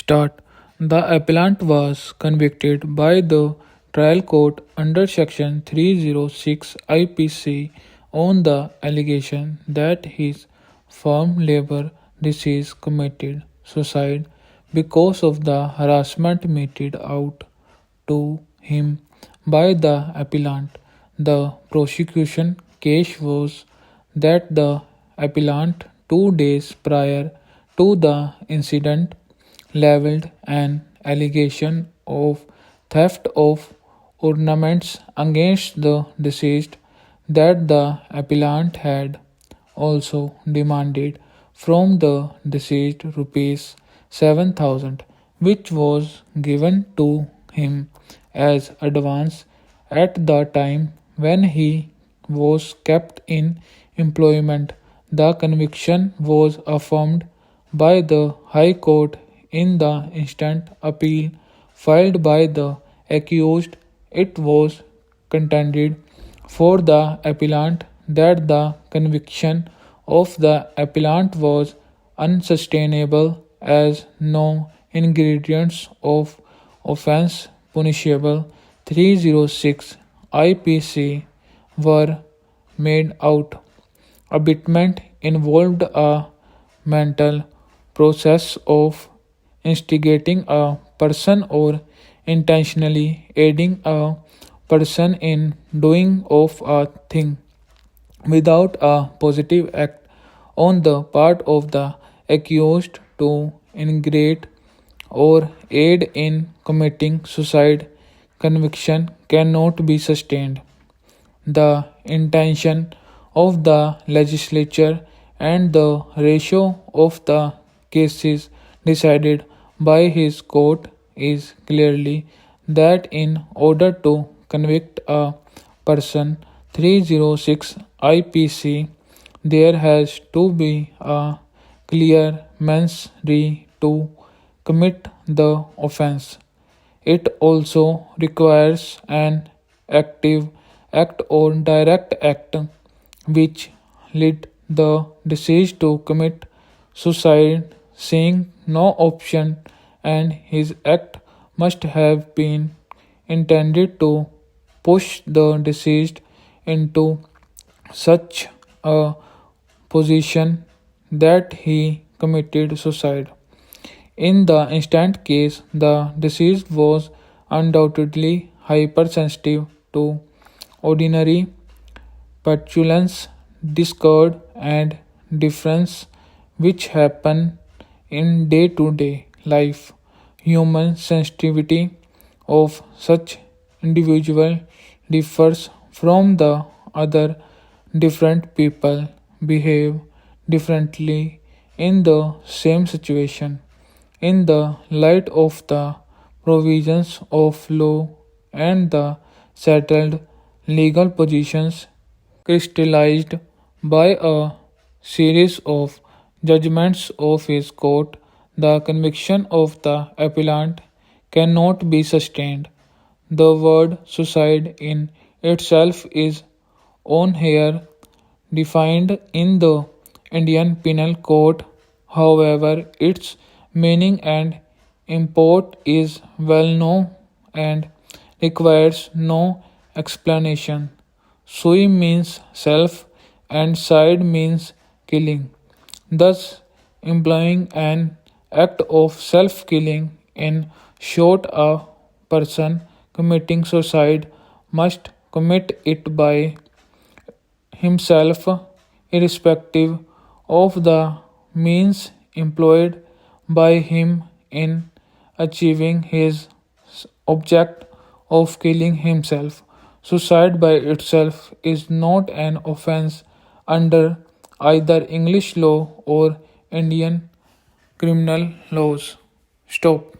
Start. The appellant was convicted by the trial court under Section 306 IPC on the allegation that his farm labor deceased committed suicide because of the harassment meted out to him by the appellant. The prosecution case was that the appellant 2 days prior to the incident leveled an allegation of theft of ornaments against the deceased that the appellant had also demanded from the deceased rupees 7,000, which was given to him as advance at the time when he was kept in employment. The conviction was affirmed by the High Court in the instant appeal filed by the accused. It was contended for the appellant that the conviction of the appellant was unsustainable as no ingredients of offense punishable 306 IPC were made out. Abatement involved a mental process of instigating a person or intentionally aiding a person in doing of a thing without a positive act on the part of the accused to ingredient or aid in committing suicide. Conviction cannot be sustained. The intention of the legislature and the ratio of the cases decided by his court is clearly that in order to convict a person 306 IPC there has to be a clear mens rea to commit the offense. It also requires an active act or direct act which led the deceased to commit suicide, seeing no option, and his act must have been intended to push the deceased into such a position that he committed suicide. In the instant case, the deceased was undoubtedly hypersensitive to ordinary petulance, discord, and difference which happen in day to day life. Human sensitivity of such individual differs from the other. Different people behave differently in the same situation. In the light of the provisions of law and the settled legal positions crystallized by a series of judgments of his court, the conviction of the appellant cannot be sustained. The word suicide in itself is on here defined in the Indian Penal Code. However, its meaning and import is well known and requires no explanation. Sui means self and side means killing, thus implying an act of self killing. In short, a person committing suicide must commit it by himself, irrespective of the means employed by him in achieving his object of killing himself. Suicide by itself is not an offense under either English law or Indian criminal laws. Stop.